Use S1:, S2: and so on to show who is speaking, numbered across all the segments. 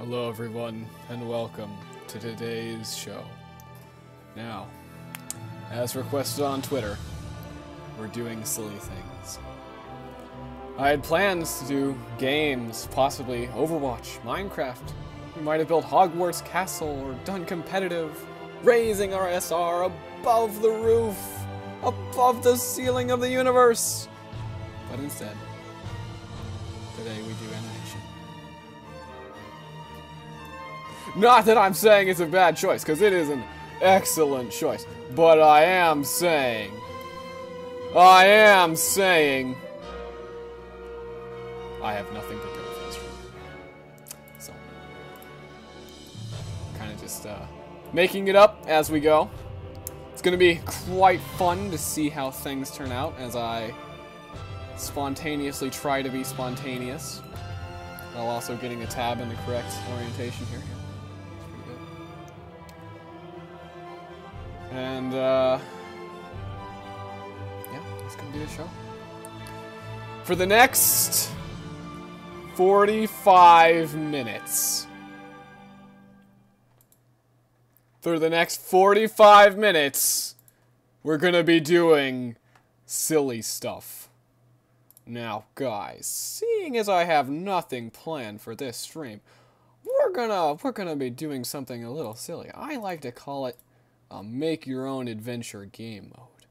S1: Hello everyone, and welcome to today's show. Now, as requested on Twitter, we're doing silly things. I had plans to do games, possibly Overwatch, Minecraft. We might have built Hogwarts Castle or done competitive, raising our SR above the roof, above the ceiling of the universe. But instead, today we do animation. Not that I'm saying it's a bad choice, because it is an excellent choice. But I am saying, I have nothing prepared for this room. So, kind of just making it up as we go. It's going to be quite fun to see how things turn out as I spontaneously try to be spontaneous, while also getting a tab in the correct orientation here. And, yeah, that's gonna be the show. For the next 45 minutes. For the next 45 minutes, we're gonna be doing silly stuff. Now, guys, seeing as I have nothing planned for this stream, we're gonna be doing something a little silly. I like to call it a make your own adventure game mode.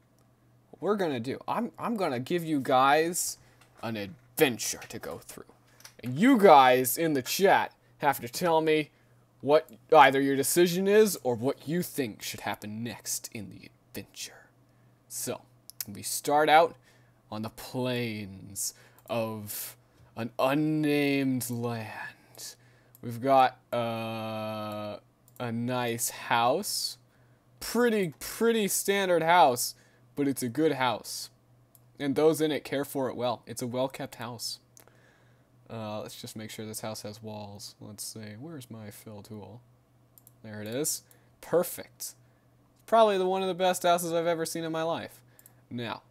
S1: What we're gonna do, I'm gonna give you guys an adventure to go through. And you guys in the chat have to tell me what either your decision is or what you think should happen next in the adventure. So, we start out on the plains of an unnamed land. We've got a nice house. Pretty standard house, but it's a good house. And those in it care for it well. It's a well-kept house. Let's just make sure this house has walls. Let's see, where's my fill tool? There it is. Perfect. Probably one of the best houses I've ever seen in my life. Now,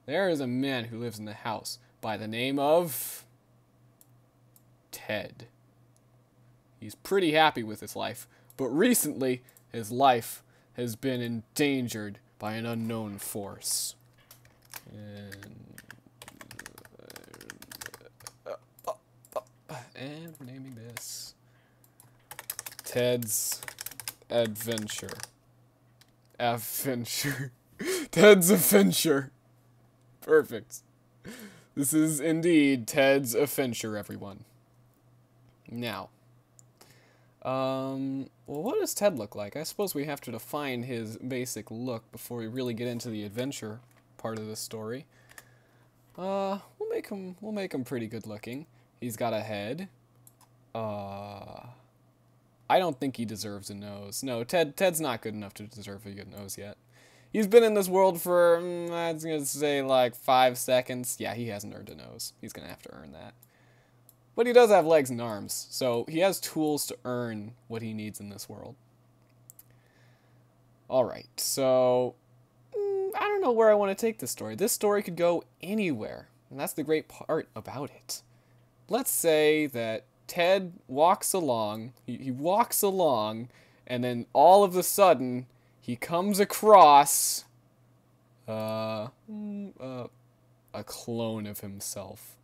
S1: there is a man who lives in the house by the name of Ted. He's pretty happy with his life, but recently his life has been endangered by an unknown force. And we're naming this Ted's Adventure. Ted's Adventure. Perfect. This is indeed Ted's Adventure, everyone. Now, well, what does Ted look like? I suppose we have to define his basic look before we really get into the adventure part of the story. We'll make him pretty good looking. He's got a head. I don't think he deserves a nose. No, Ted's not good enough to deserve a good nose yet. He's been in this world for, I was gonna say like 5 seconds. Yeah, he hasn't earned a nose. He's gonna have to earn that. But he does have legs and arms, so he has tools to earn what he needs in this world. Alright, so I don't know where I want to take this story. This story could go anywhere, and that's the great part about it. Let's say that Ted walks along, he walks along, and then all of a sudden, he comes across a clone of himself.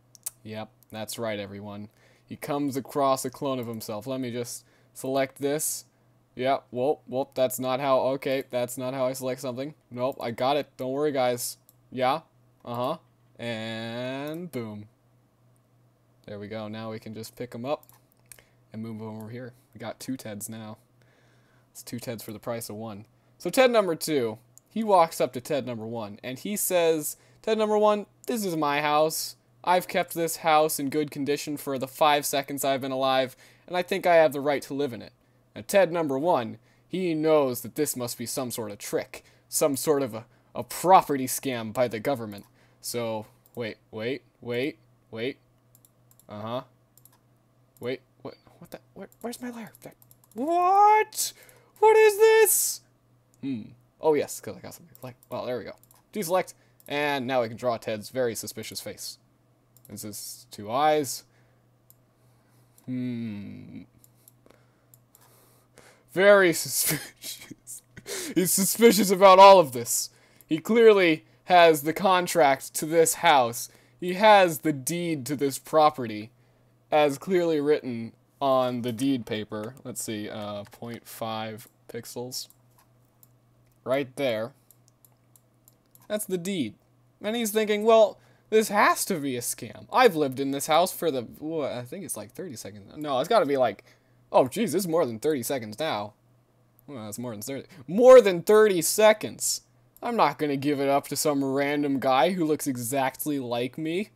S1: Yep, that's right, everyone. He comes across a clone of himself. Let me just select this. Yeah, whoop, that's not how, okay, that's not how I select something. Nope, I got it. Don't worry, guys. Yeah, and boom. There we go. Now we can just pick them up and move them over here. We got 2 Teds now. It's 2 Teds for the price of 1. So Ted number 2, he walks up to Ted number 1, and he says, Ted number 1, this is my house. I've kept this house in good condition for the 5 seconds I've been alive, and I think I have the right to live in it. And Ted number 1, he knows that this must be some sort of trick, some sort of a property scam by the government. So, wait. Wait, what? Where's my lair? What? What is this? Oh yes, because I got something. Well, there we go. Deselect, and now we can draw Ted's very suspicious face. Is this 2 eyes? Very suspicious. He's suspicious about all of this. He clearly has the contract to this house. He has the deed to this property, as clearly written on the deed paper. Let's see, 0.5 pixels. Right there. That's the deed. And he's thinking, well, this has to be a scam. I've lived in this house for I think it's like 30 seconds. No, it's got to be like, oh, geez, this is more than 30 seconds now. Well, it's more than 30. More than 30 seconds. I'm not going to give it up to some random guy who looks exactly like me.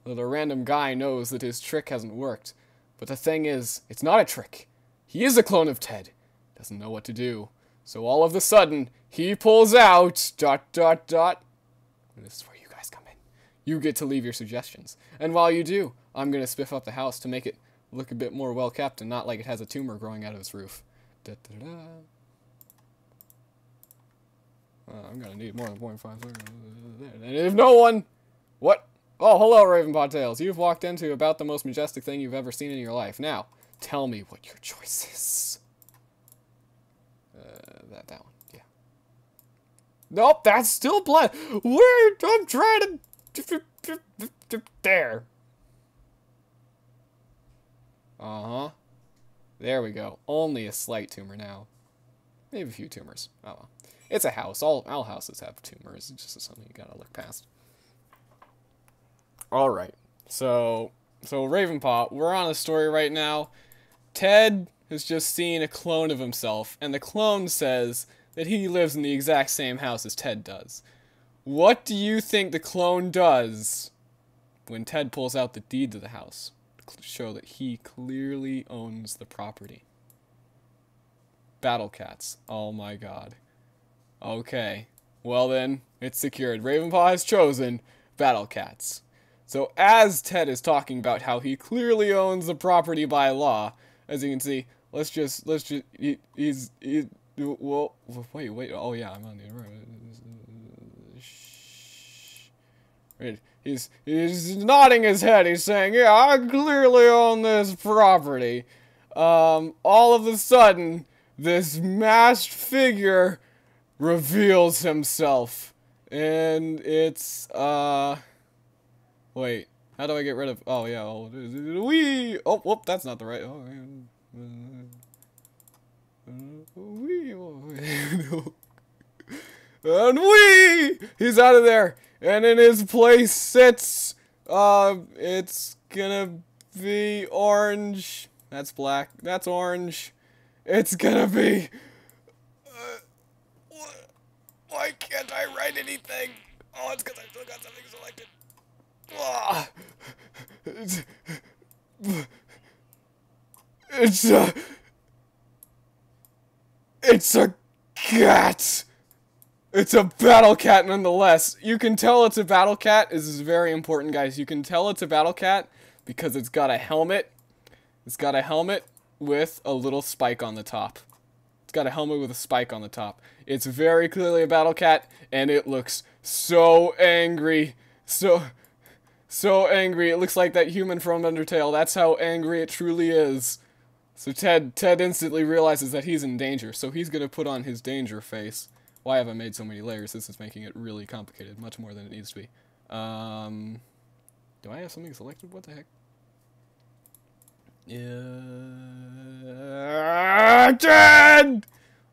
S1: Though the random guy knows that his trick hasn't worked. But the thing is, it's not a trick. He is a clone of Ted. Doesn't know what to do. So all of a sudden, he pulls out, ... This is where you guys come in. You get to leave your suggestions. And while you do, I'm going to spiff up the house to make it look a bit more well-kept and not like it has a tumor growing out of its roof. I'm going to need more than 0.5. And if no one... What? Oh, hello, Ravenpaw Tales. You've walked into about the most majestic thing you've ever seen in your life. Now, tell me what your choice is. That one, yeah. Nope, that's still blind. I'm trying to... There. Uh-huh. There we go. Only a slight tumor now. Maybe a few tumors. Oh well. It's a house. All houses have tumors. It's just something you gotta look past. Alright. So Ravenpaw, we're on a story right now. Ted has just seen a clone of himself, and the clone says that he lives in the exact same house as Ted does. What do you think the clone does when Ted pulls out the deed to the house to show that he clearly owns the property? Battle cats. Oh my god. Okay. Well then, it's secured. Ravenpaw has chosen battle cats. So as Ted is talking about how he clearly owns the property by law, as you can see, well, wait, oh yeah, I'm on the, he's nodding his head, he's saying, yeah, I clearly own this property. All of a sudden, this masked figure reveals himself, and it's, wait, how do I get rid of, oh yeah, oh, whoop, that's not the right, oh, and he's out of there, and in his place sits, it's gonna be orange, that's black, that's orange, it's gonna be, why can't I write anything? Oh, it's because I still got something selected. It's a cat. It's a battle cat nonetheless. You can tell it's a battle cat. This is very important, guys. You can tell it's a battle cat because it's got a helmet. It's got a helmet with a little spike on the top. It's got a helmet with a spike on the top. It's very clearly a battle cat, and it looks so angry. So angry. It looks like that human from Undertale. That's how angry it truly is. So Ted instantly realizes that he's in danger, so he's gonna put on his danger face. Why have I made so many layers? This is making it really complicated, much more than it needs to be. Do I have something selected? What the heck? Yeah, Ted!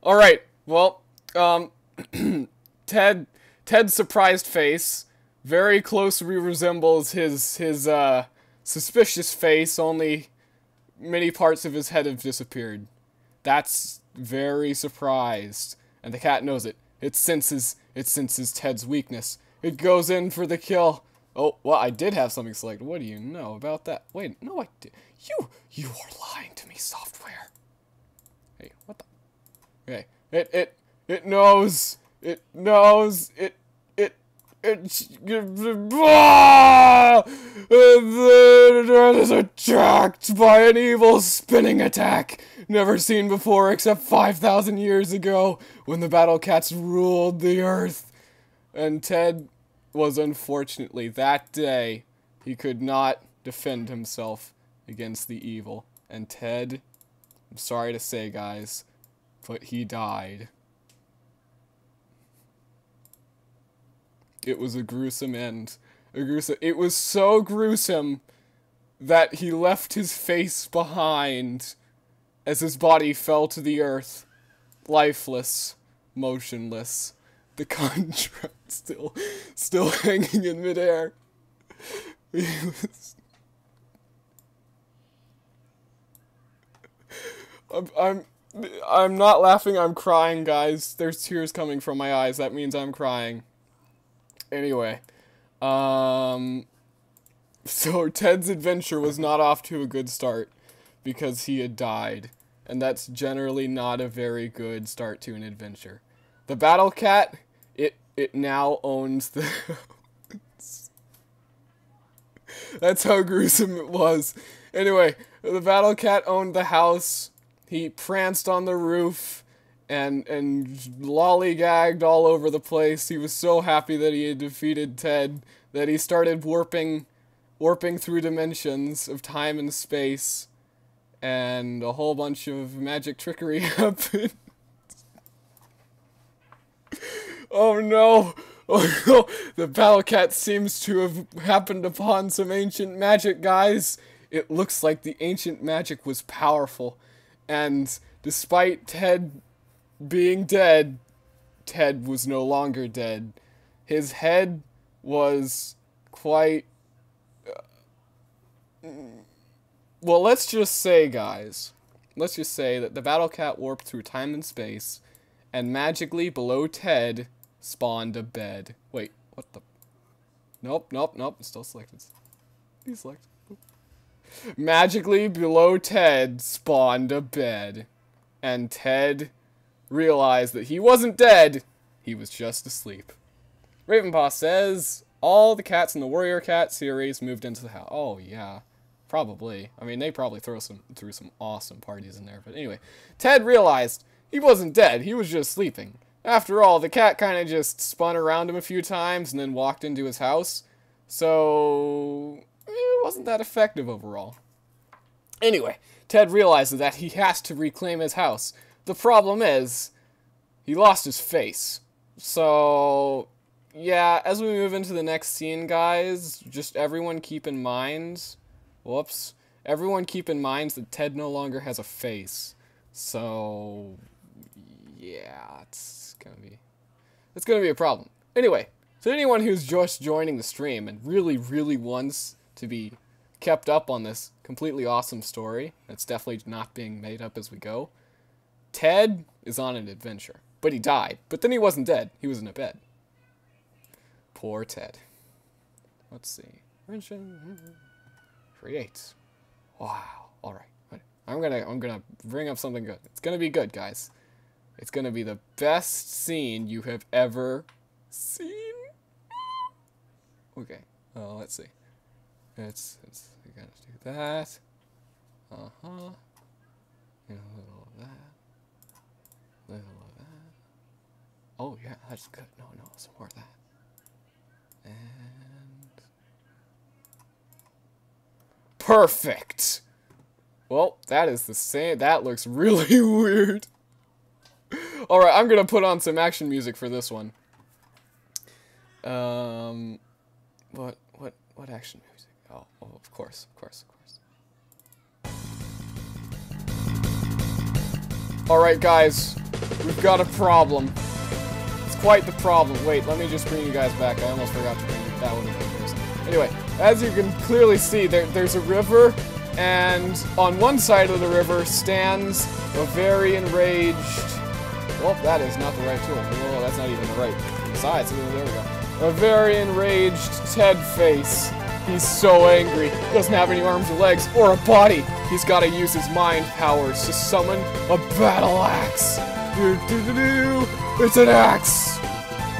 S1: Alright, well, Ted's surprised face very closely resembles his suspicious face, only many parts of his head have disappeared. That's very surprised. And the cat knows it. It senses Ted's weakness. It goes in for the kill. Oh, well, I did have something selected. What do you know about that? Wait, no, I did. You are lying to me, software. Hey, what the? Okay, it knows. It knows. It's attacked by an evil spinning attack never seen before except 5,000 years ago when the battle cats ruled the earth. And Ted was unfortunately that day he could not defend himself against the evil. And Ted, I'm sorry to say, guys, But he died. It was a gruesome end. It was so gruesome that he left his face behind as his body fell to the earth, lifeless, motionless, the contract still hanging in midair. I'm not laughing, I'm crying, guys. There's tears coming from my eyes. That means I'm crying. Anyway, so Ted's adventure was not off to a good start because he had died, and that's generally not a very good start to an adventure. The battle cat, it now owns the house. That's how gruesome it was. Anyway, the battle cat owned the house. He pranced on the roof and lollygagged all over the place. He was so happy that he had defeated Ted that he started warping through dimensions of time and space, and a whole bunch of magic trickery happened. Oh no! Oh no! The battle cat seems to have happened upon some ancient magic, guys. It looks like the ancient magic was powerful, and despite Ted being dead, Ted was no longer dead. His head was quite... well, let's just say, guys, let's just say that the battle cat warped through time and space, and magically below Ted spawned a bed. Wait, what the... Nope, it's still selected. Deselected. Magically below Ted spawned a bed, and Ted realized that he wasn't dead, he was just asleep. Ravenpaw says, all the cats in the Warrior Cat series moved into the house. Oh yeah, probably. I mean, they probably threw some awesome parties in there, but anyway. Ted realized he wasn't dead, he was just sleeping. After all, the cat kind of just spun around him a few times and then walked into his house, so it wasn't that effective overall. Anyway, Ted realizes that he has to reclaim his house. The problem is, he lost his face. So, yeah, as we move into the next scene, guys, just everyone keep in mind... Whoops. Everyone keep in mind that Ted no longer has a face. So, yeah, it's gonna be a problem. Anyway, so anyone who's just joining the stream and really wants to be kept up on this completely awesome story that's definitely not being made up as we go, Ted is on an adventure. But he died. But then he wasn't dead. He was in a bed. Poor Ted. Let's see. Create. Wow. Alright. I'm gonna bring up something good. It's gonna be good, guys. It's gonna be the best scene you have ever seen. Okay. Let's see. We gotta do that. And a little of that. Little of that. Oh yeah, that's good. No, some more of that. And perfect. Well, that is the same. That looks really weird. All right, I'm gonna put on some action music for this one. What action music? Oh, of course. Alright guys, we've got a problem. It's quite the problem. Wait, let me just bring you guys back. I almost forgot to bring you that one first. Anyway, as you can clearly see, there's a river, and on one side of the river stands a very enraged... Well, that is not the right tool. Oh, that's not even the right size. There we go. A very enraged Ted face. He's so angry. Doesn't have any arms or legs or a body. He's got to use his mind powers to summon a battle axe. It's an axe.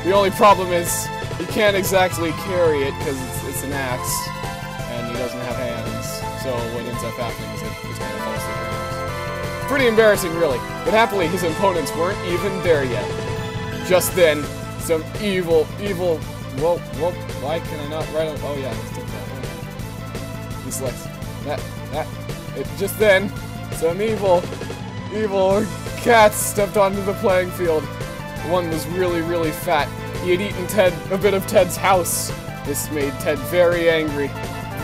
S1: The only problem is he can't exactly carry it because it's an axe, and he doesn't have hands. So what ends up happening is it just kind of falls to the ground. Pretty embarrassing, really. But happily, his opponents weren't even there yet. Just then, some evil. Whoa, why can I not write on? Oh yeah, let's do that. Just like that. Just then, some evil cats stepped onto the playing field. One was really, really fat. He had eaten a bit of Ted's house. This made Ted very angry.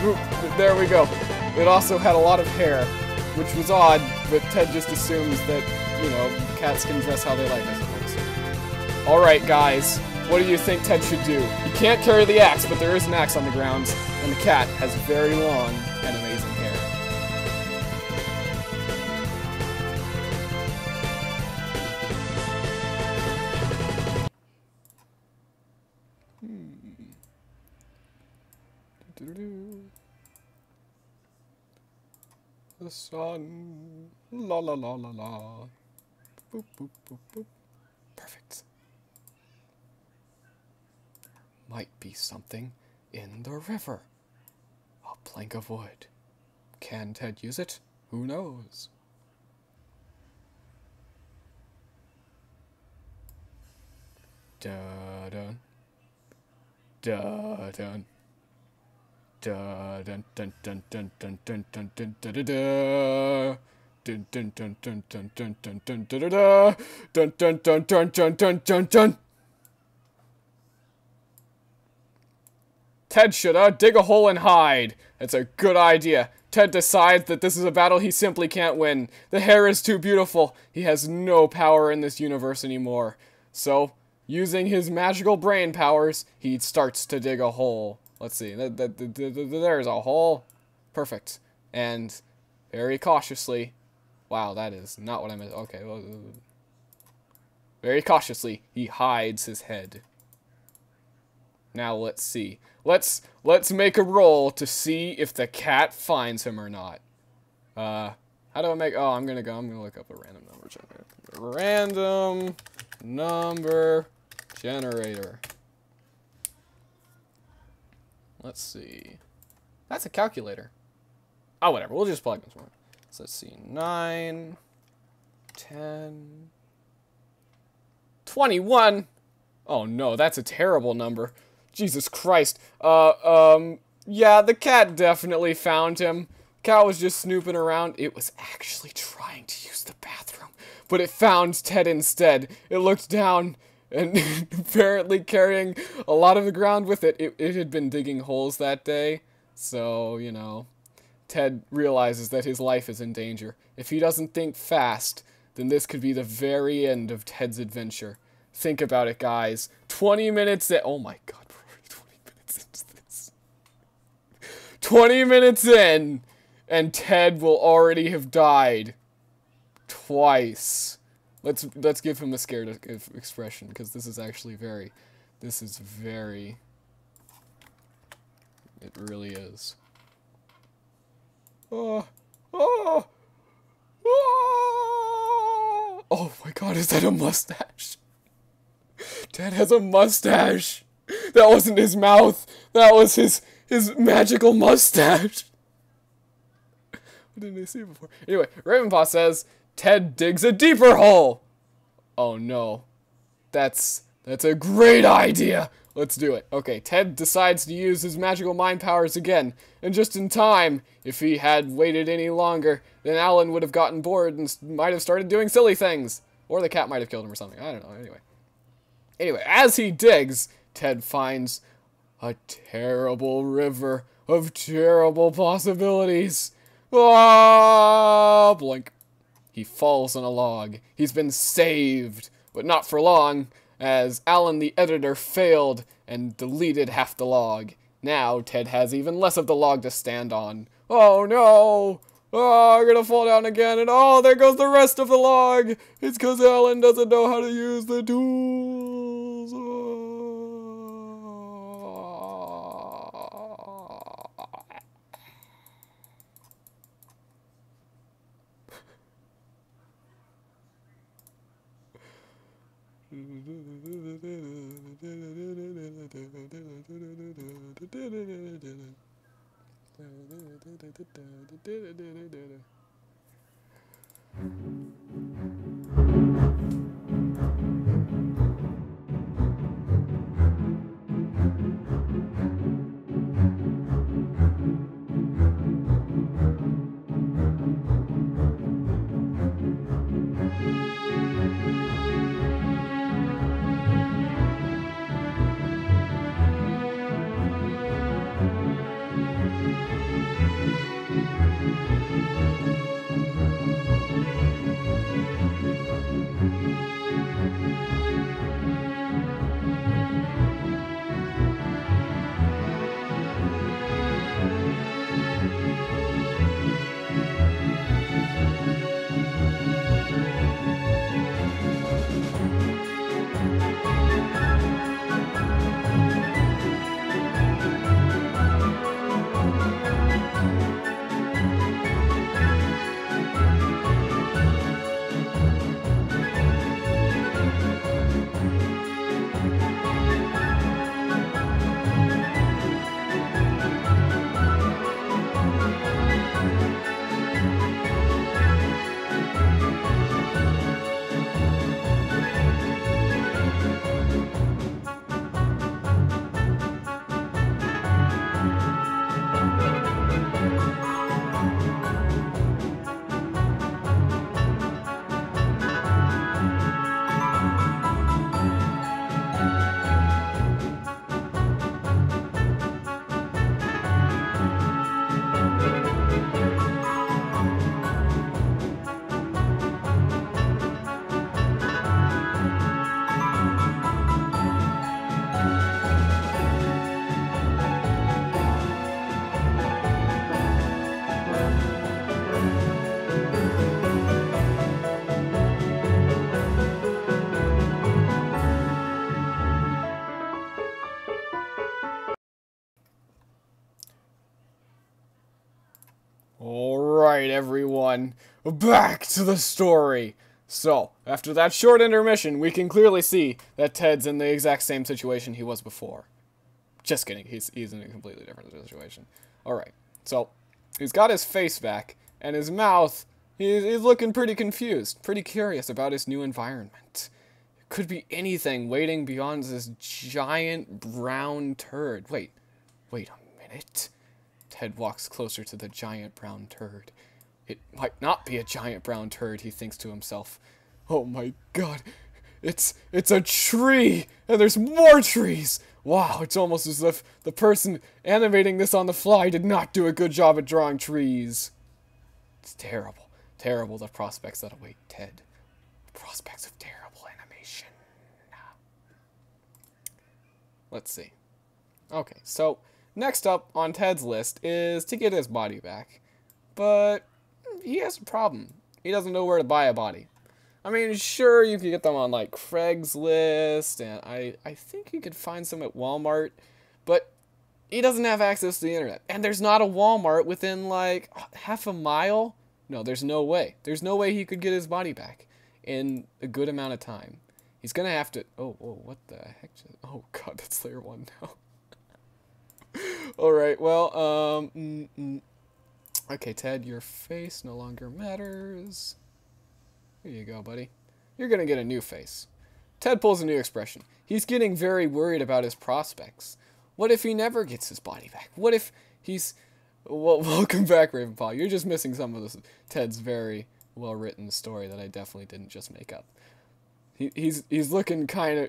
S1: Oop, there we go. It also had a lot of hair, which was odd, but Ted just assumes that, you know, cats can dress how they like, I suppose. Alright, guys. What do you think Ted should do? He can't carry the axe, but there is an axe on the ground, and the cat has very long and amazing hair. The sun, la la la la la. Boop, boop, boop, boop. Perfect. Might be something in the river. A plank of wood. Can Ted use it? Who knows? Da-dun. Da-dun. Da dun dun dun dun dun dun dun dun da da da dun dun dun dun dun dun dun dun da da da dun dun dun dun dun dun dun dun. Ted should dig a hole and hide. That's a good idea. Ted decides that this is a battle he simply can't win. The hair is too beautiful. He has no power in this universe anymore. So, using his magical brain powers, he starts to dig a hole. Let's see, there's a hole. Perfect. And very cautiously, wow, that is not what I meant. Okay, well, very cautiously, he hides his head. Now let's see. Let's make a roll to see if the cat finds him or not. How do I make, oh, I'm gonna look up a random number generator. Random number generator. Let's see. That's a calculator. Oh, whatever. We'll just plug this one. So let's see. 9, 10, 21. Oh no, that's a terrible number. Jesus Christ. Yeah, the cat definitely found him. Cat was just snooping around. It was actually trying to use the bathroom, but it found Ted instead. It looked down, and apparently carrying a lot of the ground with it. It had been digging holes that day, so, you know, Ted realizes that his life is in danger. If he doesn't think fast, then this could be the very end of Ted's adventure. Think about it, guys. 20 minutes in. Oh my god, we're already 20 minutes into this. 20 minutes in, and Ted will already have died. Twice. Let's give him a scared expression, because this is actually very, it really is. Oh my god, is that a mustache? Ted has a mustache. That wasn't his mouth. That was his magical mustache. What didn't I see before? Anyway, Ravenpaw says, Ted digs a deeper hole. Oh no. That's a great idea. Let's do it. Okay, Ted decides to use his magical mind powers again. And just in time, if he had waited any longer, then Alan would have gotten bored and might have started doing silly things. Or the cat might have killed him or something. I don't know. Anyway, as he digs, Ted finds a terrible river of terrible possibilities. Ah, blink. He falls on a log. He's been saved, but not for long, as Alan the editor failed and deleted half the log. Now, Ted has even less of the log to stand on. Oh no! Oh, I'm gonna fall down again, and oh, there goes the rest of the log! It's because Alan doesn't know how to use the tools. Oh. everyone, back to the story. So, after that short intermission, we can clearly see that Ted's in the exact same situation he was before. Just kidding, he's in a completely different situation. Alright, so, he's got his face back, and his mouth, he's looking pretty confused, pretty curious about his new environment. It could be anything waiting beyond this giant brown turd. Wait a minute. Ted walks closer to the giant brown turd. It might not be a giant brown turd, he thinks to himself. Oh my god, it's a tree, and there's more trees. Wow, it's almost as if the person animating this on the fly did not do a good job at drawing trees. It's terrible, terrible the prospects that await Ted. Prospects of terrible animation. Let's see. Okay, so next up on Ted's list is to get his body back. But he has a problem. He doesn't know where to buy a body. I mean, sure, you could get them on, like, Craigslist, and I think you could find some at Walmart, but he doesn't have access to the internet. And there's not a Walmart within, like, half a mile? No, there's no way. There's no way he could get his body back in a good amount of time. He's gonna have to... Oh, what the heck? Oh, God, that's layer 1 now. Alright, well, okay, Ted, your face no longer matters. Here you go, buddy. You're gonna get a new face. Ted pulls a new expression. He's getting very worried about his prospects. What if he never gets his body back? What if he's... Well, welcome back, Ravenpaw. You're just missing some of Ted's very well-written story that I definitely didn't just make up. He's looking kind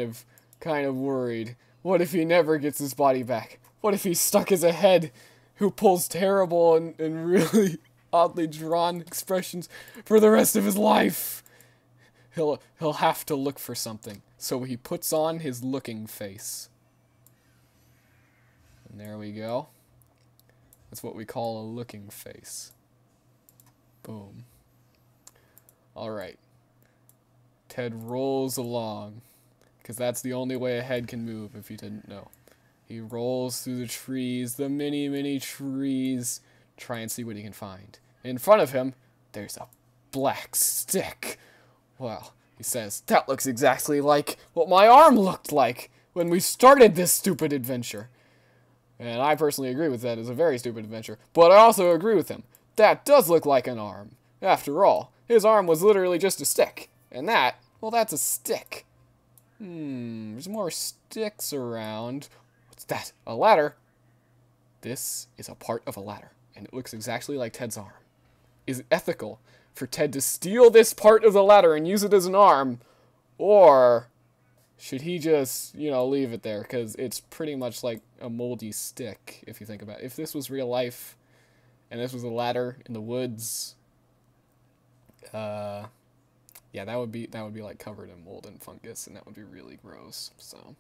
S1: of worried. What if he never gets his body back? What if he's stuck as a head who pulls terrible and really oddly drawn expressions for the rest of his life? He'll have to look for something. So he puts on his looking face. And there we go. That's what we call a looking face. Boom. Alright. Ted rolls along. Because that's the only way a head can move, if you didn't know. He rolls through the trees, the many, many trees. Try and see what he can find. In front of him, there's a black stick. Well, he says, that looks exactly like what my arm looked like when we started this stupid adventure. And I personally agree with that. It's a very stupid adventure. But I also agree with him. That does look like an arm. After all, his arm was literally just a stick. And that, well, that's a stick. There's more sticks around. What's that? A ladder? This is a part of a ladder. And it looks exactly like Ted's arm. Is it ethical for Ted to steal this part of the ladder and use it as an arm? Or should he just, leave it there? Because it's pretty much like a moldy stick, if you think about it. If this was real life, and this was a ladder in the woods, yeah, that would be like covered in mold and fungus, and that would be really gross. So I'm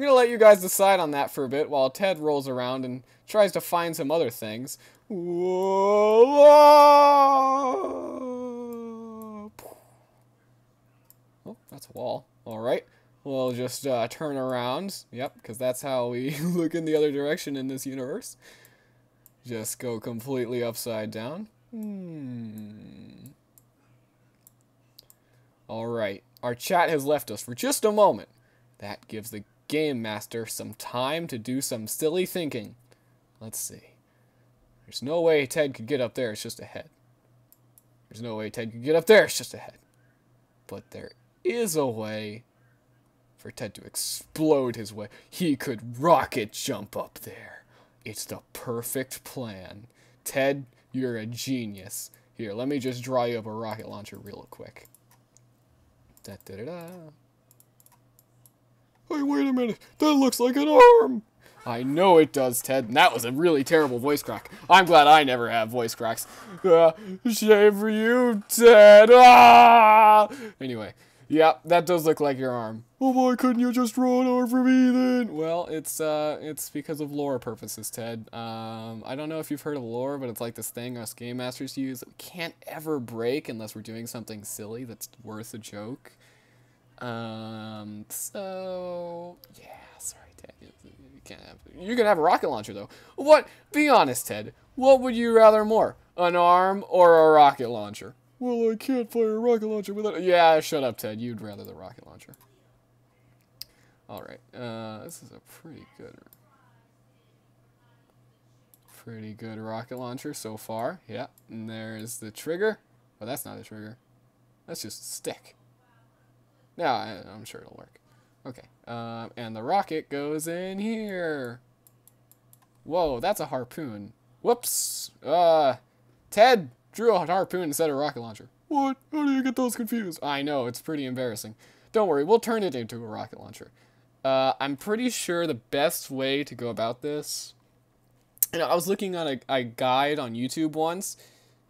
S1: gonna let you guys decide on that for a bit while Ted rolls around and tries to find some other things. Oh, that's a wall. All right. We'll just turn around. Yep, because that's how we look in the other direction in this universe. Just go completely upside down. Alright, our chat has left us for just a moment. That gives the Game Master some time to do some silly thinking. Let's see. There's no way Ted could get up there, it's just a head. There's no way Ted could get up there, it's just a head. But there is a way for Ted to explode his way. He could rocket jump up there. It's the perfect plan. Ted, you're a genius. Here, let me just draw you up a rocket launcher real quick. Da-da-da-da. Hey, wait a minute. That looks like an arm. I know it does, Ted. And that was a really terrible voice crack. I'm glad I never have voice cracks. Shame for you, Ted. Ah! Anyway, yeah, that does look like your arm. Oh, why couldn't you just draw an arm for me then? Well, it's because of lore purposes, Ted. I don't know if you've heard of lore, but it's like this thing us game masters use that we can't ever break unless we're doing something silly that's worth a joke. So yeah, sorry, Ted. You can have a rocket launcher though. What? Be honest, Ted. What would you rather more? an arm, or a rocket launcher? Well, I can't fire a rocket launcher without... Yeah, shut up, Ted. You'd rather the rocket launcher. Alright, this is a pretty good rocket launcher so far. Yeah, and there's the trigger. Oh, that's not a trigger. That's just a stick. Yeah, I'm sure it'll work. Okay, and the rocket goes in here. Whoa, that's a harpoon. Whoops. Ted drew a harpoon instead of a rocket launcher. What? How do you get those confused? I know, it's pretty embarrassing. Don't worry, we'll turn it into a rocket launcher. I'm pretty sure the best way to go about this... And I was looking on a guide on YouTube once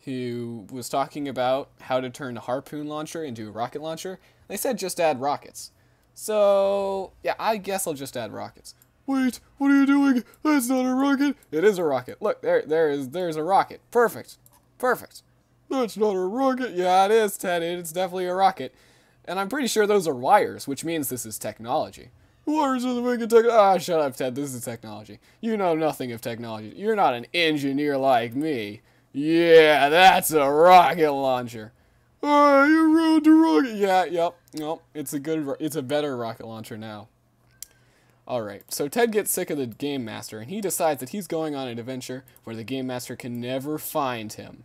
S1: who was talking about how to turn a harpoon launcher into a rocket launcher. They said just add rockets. So, yeah, I guess I'll just add rockets. Wait, what are you doing? That's not a rocket. It is a rocket. Look, there's a rocket. Perfect. Perfect. That's not a rocket. Yeah, it is, Ted. It's definitely a rocket. And I'm pretty sure those are wires, which means this is technology. Wires are the making technology. Ah, shut up, Ted. This is technology. You know nothing of technology. You're not an engineer like me. Yeah, that's a rocket launcher. Ah, you ruined the rocket. Yeah, yep. Nope. It's a better rocket launcher now. Alright, so Ted gets sick of the Game Master, and he decides that he's going on an adventure where the Game Master can never find him.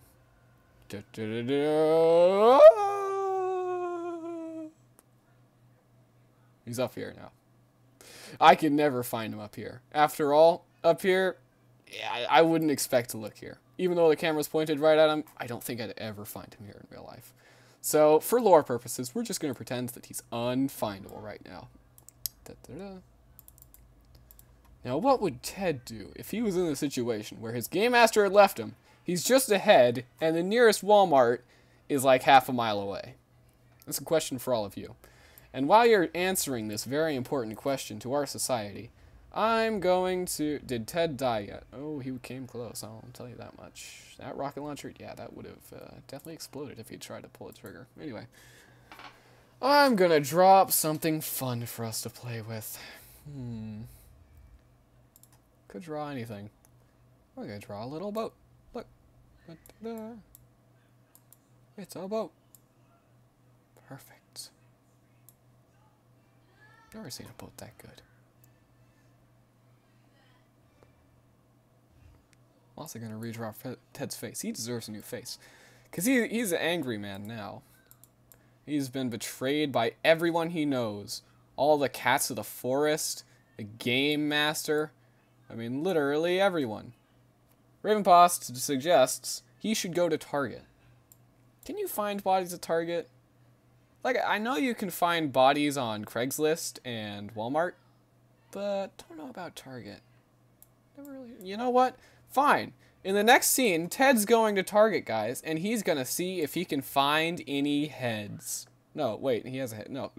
S1: He's up here now. I could never find him up here. After all, up here, yeah, I wouldn't expect to look here. Even though the camera's pointed right at him, I don't think I'd ever find him here in real life. So, for lore purposes, we're just going to pretend that he's unfindable right now. Now, what would Ted do if he was in a situation where his Game Master had left him, he's just ahead, and the nearest Walmart is like half a mile away? That's a question for all of you. And while you're answering this very important question to our society, I'm going to... Did Ted die yet? Oh, he came close, I'll tell you that much. That rocket launcher, yeah, that would have definitely exploded if he tried to pull the trigger. Anyway, I'm gonna drop something fun for us to play with. Could draw anything. I'm gonna draw a little boat. Look. It's a boat. Perfect. Never seen a boat that good. I'm also gonna redraw Ted's face. He deserves a new face. Because he's an angry man now. He's been betrayed by everyone he knows. All the cats of the forest, the Game Master. I mean, literally everyone. Ravenpost suggests he should go to Target. Can you find bodies at Target? Like, I know you can find bodies on Craigslist and Walmart, but don't know about Target. Never really... You know what? Fine. In the next scene, Ted's going to Target, guys, and he's gonna see if he can find any heads. No, wait, he has a head. No,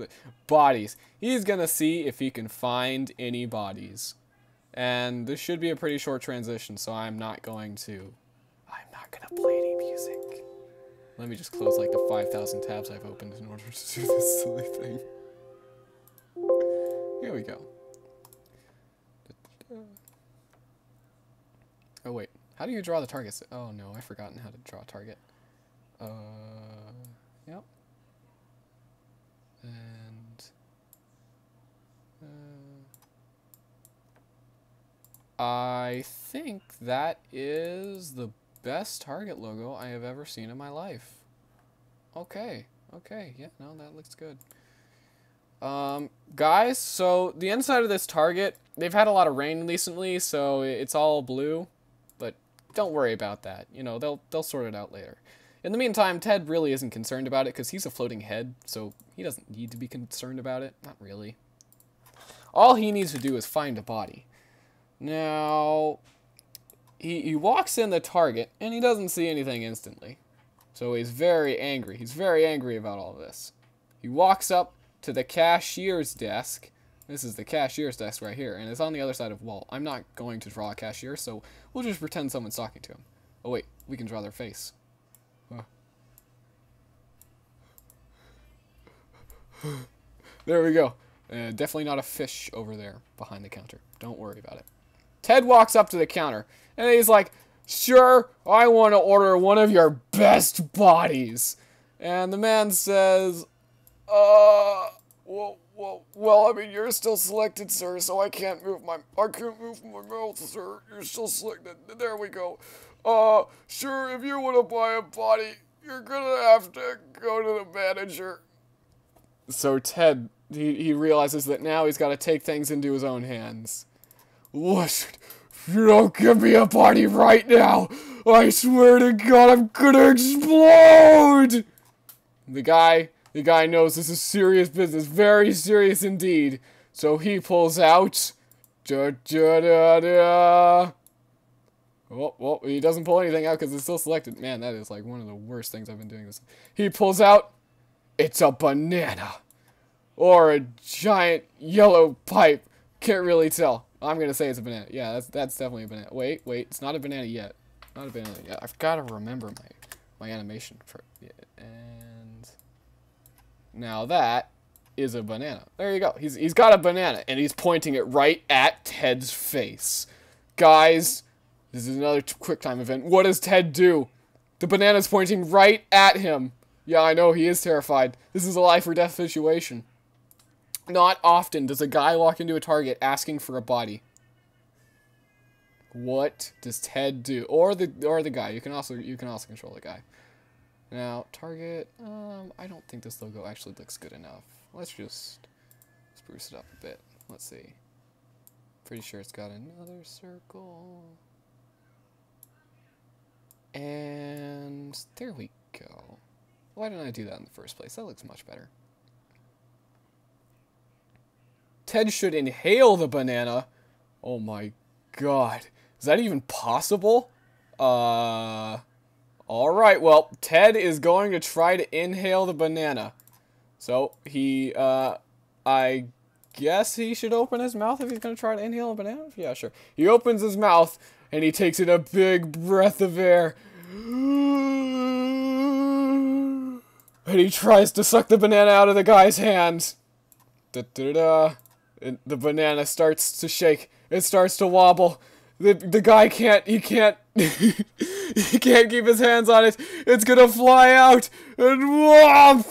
S1: bodies. He's gonna see if he can find any bodies. And this should be a pretty short transition, so I'm not gonna play any music. Let me just close like the 5,000 tabs I've opened in order to do this silly thing. Here we go. Oh wait, how do you draw the targets? Oh no, I've forgotten how to draw a target. Yep. And I think that is the best Target logo I have ever seen in my life. Okay, yeah, no, that looks good. Guys, so the inside of this Target, they've had a lot of rain recently, so it's all blue, but don't worry about that. You know, they'll sort it out later. In the meantime, Ted really isn't concerned about it because he's a floating head, so he doesn't need to be concerned about it. Not really. All he needs to do is find a body. Now, he walks in the Target, and he doesn't see anything instantly. So he's very angry. He's very angry about all this. He walks up to the cashier's desk. This is the cashier's desk right here, and it's on the other side of the wall. I'm not going to draw a cashier, so we'll just pretend someone's talking to him. Oh wait, we can draw their face. There we go. Definitely not a fish over there behind the counter. Don't worry about it. Ted walks up to the counter, and he's like, Sure, I want to order one of your best bodies. And the man says, well, I mean, you're still selected, sir, so I can't move my mouth, sir. You're still selected. There we go. Sure, if you want to buy a body, you're gonna have to go to the manager. So Ted, he realizes that now he's got to take things into his own hands. Listen, if you don't give me a body right now, I swear to God, I'm gonna explode! The guy knows this is serious business, very serious indeed. So he pulls out. Well, he doesn't pull anything out because it's still selected. Man, that is like one of the worst things I've been doing this. He pulls out. It's a banana. Or a giant yellow pipe. Can't really tell. I'm going to say it's a banana. Yeah, that's definitely a banana. Wait. It's not a banana yet. Not a banana yet. I've got to remember my animation for it. And now that is a banana. There you go. He's got a banana, and he's pointing it right at Ted's face. Guys, this is another quick time event. What does Ted do? The banana's pointing right at him. Yeah, I know, he is terrified. This is a life or death situation. Not often does a guy walk into a Target asking for a body. What does Ted do? Or the guy. You can also control the guy. Now, Target, I don't think this logo actually looks good enough. Let's just spruce it up a bit. Let's see. Pretty sure it's got another circle. And there we go. Why didn't I do that in the first place? That looks much better. Ted should inhale the banana. Oh my God. Is that even possible? Alright, well, Ted is going to try to inhale the banana. So, I guess he should open his mouth if he's going to try to inhale a banana? Yeah, sure. He opens his mouth, and he takes in a big breath of air. And he tries to suck the banana out of the guy's hand. And the banana starts to shake. It starts to wobble. The guy can't, he can't keep his hands on it. It's gonna fly out. And whomp!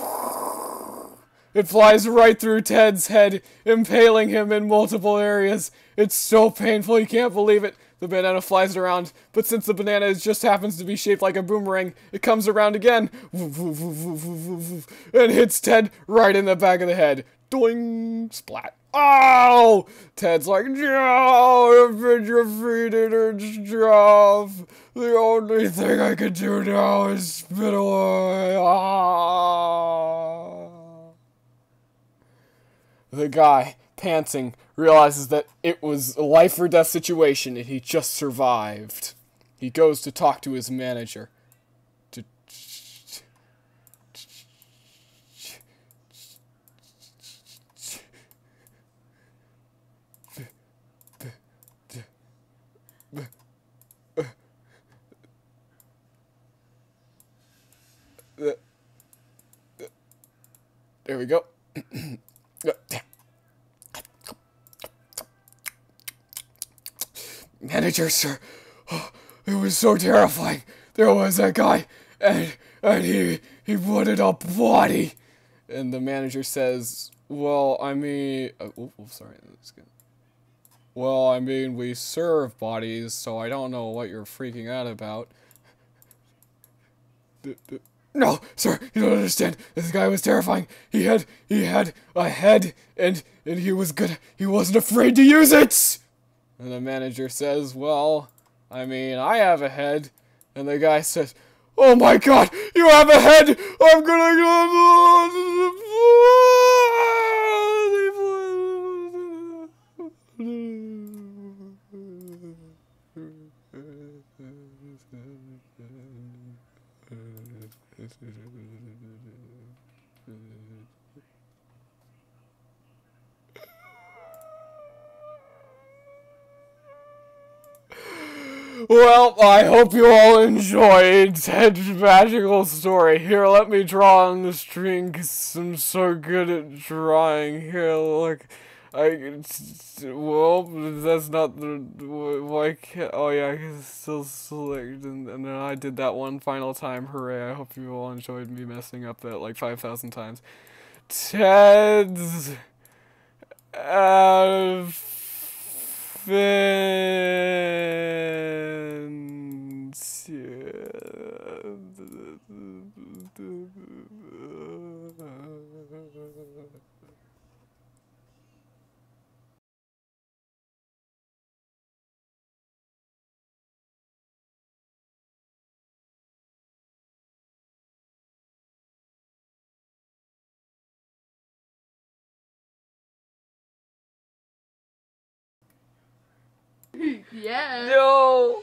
S1: It flies right through Ted's head, impaling him in multiple areas. It's so painful, he can't believe it. The banana flies around, but since the banana just happens to be shaped like a boomerang, it comes around again, and hits Ted right in the back of the head. Doing! Splat. Oh! Ted's like, no, I've been defeated and stuff. The only thing I can do now is spit away. Ah. The guy, panting, realizes that it was a life or death situation and he just survived. He goes to talk to his manager. There we go. Manager, sir. Oh, it was so terrifying. There was that guy, and he wanted a body. And the manager says, well, I mean... sorry. That's good. Well, I mean, we serve bodies, so I don't know what you're freaking out about. No, sir, you don't understand. This guy was terrifying. He had a head, and he wasn't afraid to use it! And the manager says, well, I mean, I have a head. And the guy says, oh my God, you have a head! I'm gonna go... Well, I hope you all enjoyed Ted's magical story. Here, let me draw on the string, 'cause I'm so good at drawing. Here, look. Well, that's not the, why can't, oh yeah, I can still select, and then I did that one final time, hooray, I hope you all enjoyed me messing up that like 5,000 times. Ted's adventure.
S2: Yeah.
S1: No!